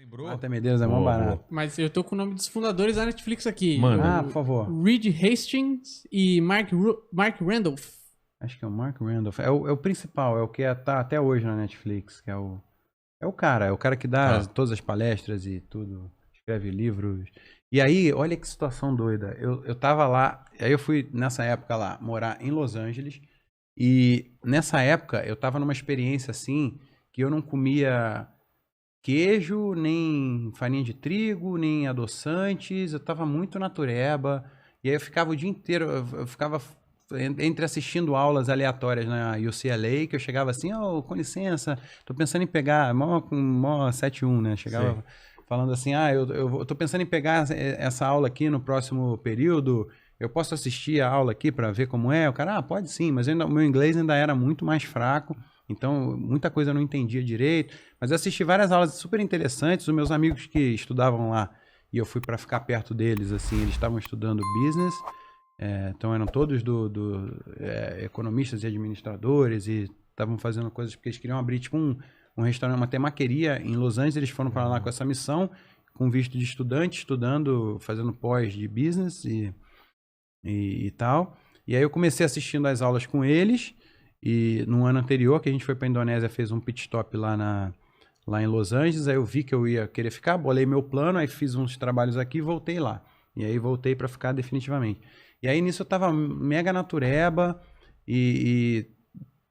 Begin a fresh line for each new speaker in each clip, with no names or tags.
Lembrou?
Marta Medeiros é mó barato.
Mas eu tô com o nome dos fundadores da Netflix aqui.
Mano.
Ah, por favor.
Reed Hastings e Mark Randolph.
Acho que é o Mark Randolph. É o principal, é o que tá até hoje na Netflix, que é o cara que dá todas as palestras e tudo, escreve livros. E aí, olha que situação doida. Eu tava lá, aí eu fui nessa época lá morar em Los Angeles, e nessa época eu tava numa experiência assim, que eu não comia queijo, nem farinha de trigo, nem adoçantes, eu tava muito natureba, e aí eu ficava o dia inteiro, eu ficava entre assistindo aulas aleatórias na UCLA, que eu chegava assim, com licença, tô pensando em pegar, mó 7-1, né, chegava
Sim.
falando assim, eu tô pensando em pegar essa aula aqui no próximo período, eu posso assistir a aula aqui para ver como é? O cara, pode sim, mas o meu inglês ainda era muito mais fraco, então muita coisa eu não entendia direito, mas eu assisti várias aulas super interessantes, os meus amigos que estudavam lá, e eu fui para ficar perto deles, assim, eles estavam estudando business, então eram todos economistas e administradores e estavam fazendo coisas porque eles queriam abrir tipo um restaurante, uma temaqueria em Los Angeles. Eles foram para lá com essa missão, com visto de estudante, estudando, fazendo pós de business e tal. E aí eu comecei assistindo as aulas com eles, e no ano anterior que a gente foi para a Indonésia, fez um pit stop lá em Los Angeles. Aí eu vi que eu ia querer ficar, bolei meu plano, aí fiz uns trabalhos aqui e voltei lá. E aí voltei para ficar definitivamente. E aí nisso eu tava mega natureba e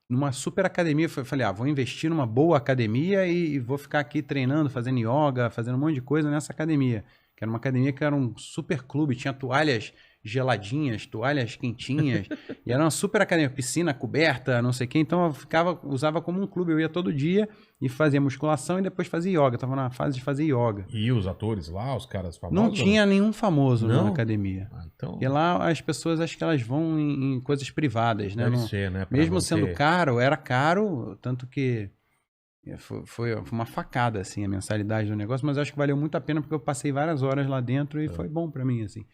numa super academia. Eu falei, vou investir numa boa academia e vou ficar aqui treinando, fazendo yoga, fazendo um monte de coisa nessa academia. Que era uma academia que era um super clube, tinha toalhas geladinhas, toalhas quentinhas, e era uma super academia, piscina coberta, não sei o que, então eu usava como um clube, eu ia todo dia e fazia musculação e depois fazia yoga, eu tava na fase de fazer yoga.
E os atores lá, os caras famosos?
Não tinha nenhum famoso na academia.
Então...
Porque lá as pessoas, acho que elas vão em coisas privadas, né?
Deve ser, né?
Mesmo sendo caro, era caro, tanto que foi uma facada, assim, a mensalidade do negócio, mas eu acho que valeu muito a pena porque eu passei várias horas lá dentro e foi bom pra mim, assim.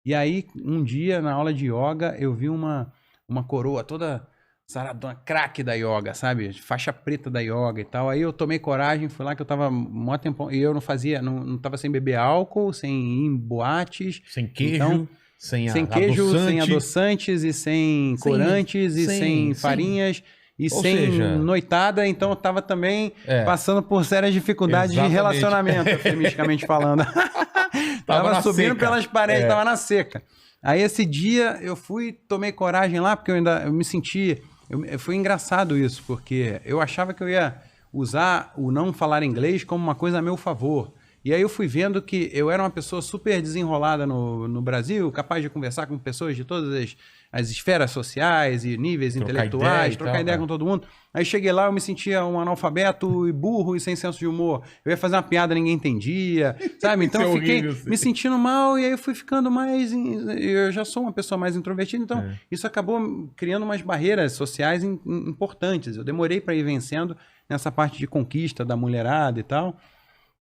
E aí, um dia, na aula de yoga, eu vi uma coroa toda saradona, craque da yoga, sabe? Faixa preta da yoga e tal. Aí eu tomei coragem, fui lá que eu tava mó tempão, e eu não tava sem beber álcool, sem ir em boates.
Sem queijo,
então, sem queijo, sem adoçantes, e sem corantes, e sem farinhas. E noitada, então eu tava também passando por sérias dificuldades de relacionamento, eufemisticamente falando. Tava subindo seca. Pelas paredes, tava na seca. Aí esse dia eu tomei coragem lá, porque eu me senti... Foi engraçado isso, porque eu achava que eu ia usar o não falar inglês como uma coisa a meu favor. E aí eu fui vendo que eu era uma pessoa super desenrolada no Brasil, capaz de conversar com pessoas de todas as esferas sociais e níveis intelectuais, trocar ideia com todo mundo. Aí cheguei lá, eu me sentia um analfabeto e burro e sem senso de humor. Eu ia fazer uma piada, ninguém entendia, sabe? Então eu fiquei me sentindo mal e aí eu fui ficando mais... Eu já sou uma pessoa mais introvertida, então isso acabou criando umas barreiras sociais importantes. Eu demorei para ir vencendo nessa parte de conquista da mulherada e tal.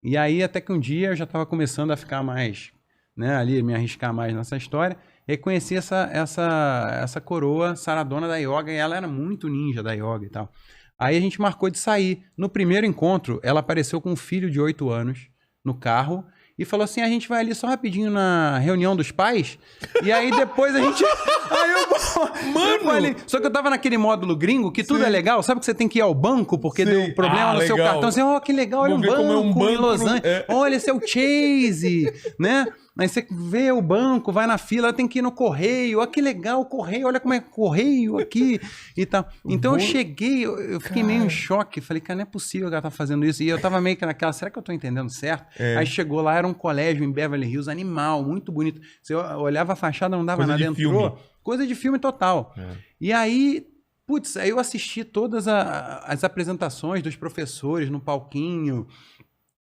E aí até que um dia eu já estava começando a ficar mais, né, ali, me arriscar mais nessa história, e conheci essa coroa saradona da yoga, e ela era muito ninja da yoga e tal. Aí a gente marcou de sair. No primeiro encontro, ela apareceu com um filho de 8 anos no carro e falou assim, a gente vai ali só rapidinho na reunião dos pais, e aí depois a gente... Aí eu falei... Só que eu tava naquele módulo gringo, que tudo é legal, sabe que você tem que ir ao banco, porque deu problema no seu cartão, assim, que legal, olha um banco em Los Angeles, olha, esse é o Chase, né? Aí você vê o banco, vai na fila, tem que ir no correio, que legal o correio, olha como é correio aqui e tal. Então eu cheguei, eu fiquei meio em choque, falei, cara, não é possível que ela tá fazendo isso. E eu tava meio que naquela, será que eu tô entendendo certo? Aí chegou lá, era um colégio em Beverly Hills, animal, muito bonito. Você olhava a fachada, não dava nada, entrou. Coisa de filme total. E aí, putz, aí eu assisti todas as apresentações dos professores no palquinho,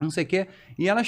não sei o quê, e ela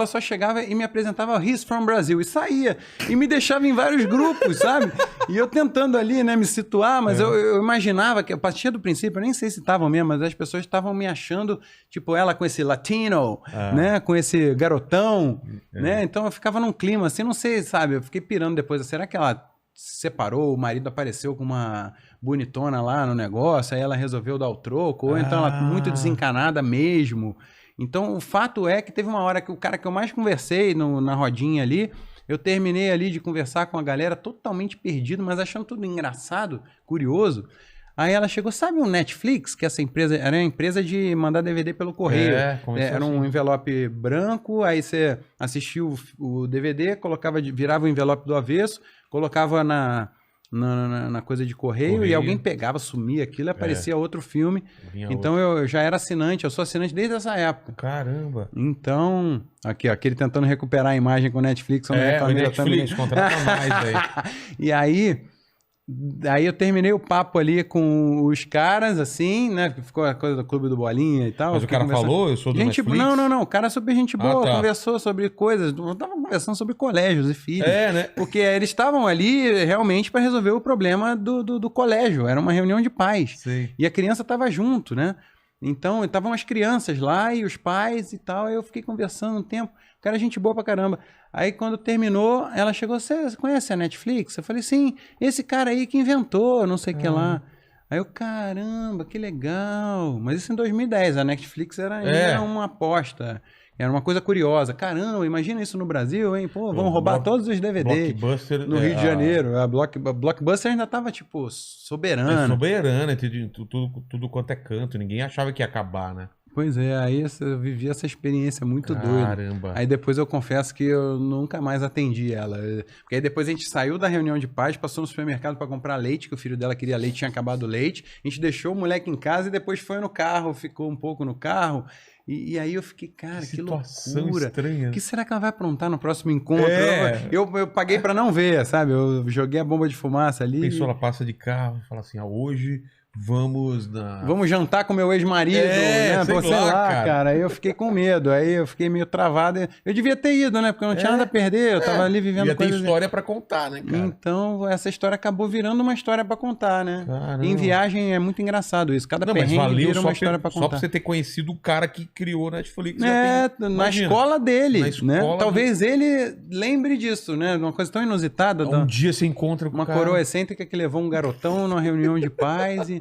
só chegava e me apresentava He's from Brazil, e saía, e me deixava em vários grupos, sabe? E eu tentando ali, né, me situar, mas eu imaginava que, a partir do princípio, eu nem sei se estavam mesmo, mas as pessoas estavam me achando, tipo, ela com esse latino, né, com esse garotão, né, então eu ficava num clima, assim, não sei, sabe, eu fiquei pirando depois, será que ela se separou, o marido apareceu com uma bonitona lá no negócio, aí ela resolveu dar o troco, ou então ela muito desencanada mesmo. Então, o fato é que teve uma hora que o cara que eu mais conversei na rodinha ali, eu terminei ali de conversar com a galera totalmente perdido, mas achando tudo engraçado, curioso. Aí ela chegou, sabe o Netflix, que essa empresa era uma empresa de mandar DVD pelo correio. Era um envelope branco, aí você assistia o DVD, virava o envelope do avesso, colocava na coisa de correio e alguém pegava, sumia aquilo e aparecia outro filme. Então eu já era assinante, eu sou assinante desde essa época.
Caramba!
Então, aqui ó, aquele tentando recuperar a imagem com o Netflix.
O Netflix, contrata mais aí.
E aí eu terminei o papo ali com os caras, assim, né? Ficou a coisa do Clube do Bolinha e tal.
Mas o cara falou, eu sou do Netflix?
Não. O cara é super gente boa, conversou sobre coisas. Eu tava conversando sobre colégios e filhos.
Né?
Porque eles estavam ali realmente para resolver o problema do colégio. Era uma reunião de pais.
Sim.
E a criança tava junto, né? Então, estavam as crianças lá e os pais e tal. Aí eu fiquei conversando um tempo. O cara é gente boa pra caramba. Aí, quando terminou, ela chegou, você conhece a Netflix? Eu falei, sim, esse cara aí que inventou, não sei o que lá. Aí eu, caramba, que legal. Mas isso em 2010, a Netflix era uma aposta. Era uma coisa curiosa. Caramba, imagina isso no Brasil, hein? Pô, vamos roubar todos os DVDs
Blockbuster,
no Rio de Janeiro. A Blockbuster ainda tava, tipo, soberana.
Soberana, tudo quanto é canto. Ninguém achava que ia acabar, né?
Pois é, aí eu vivi essa experiência muito doida.
Caramba.
Aí depois eu confesso que eu nunca mais atendi ela. Porque aí depois a gente saiu da reunião de pais, passou no supermercado para comprar leite, que o filho dela queria leite, tinha acabado o leite. A gente deixou o moleque em casa e depois foi no carro, ficou um pouco no carro. E aí eu fiquei, cara, que loucura.
Estranha.
O que será que ela vai aprontar no próximo encontro? Eu paguei para não ver, sabe? Eu joguei a bomba de fumaça ali.
Pensou, ela passa de carro e fala assim, hoje... Vamos
jantar com meu ex-marido, né? Sei lá, cara. Aí eu fiquei com medo, aí eu fiquei meio travado. Eu devia ter ido, né? Porque eu não tinha nada a perder, eu tava ali vivendo coisas...
Ia ter história pra contar, né, cara?
Então, essa história acabou virando uma história pra contar, né?
Caramba.
Em viagem é muito engraçado isso. Cada perrengue vira uma história pra contar.
Só pra você ter conhecido o cara que criou a Netflix.
Na escola dele, né? Talvez ele lembre disso, né? Uma coisa tão inusitada.
Um dia você encontra com
uma coroa excêntrica que levou um garotão numa reunião de pais e...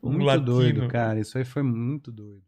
Muito doido, cara. Isso aí foi muito doido.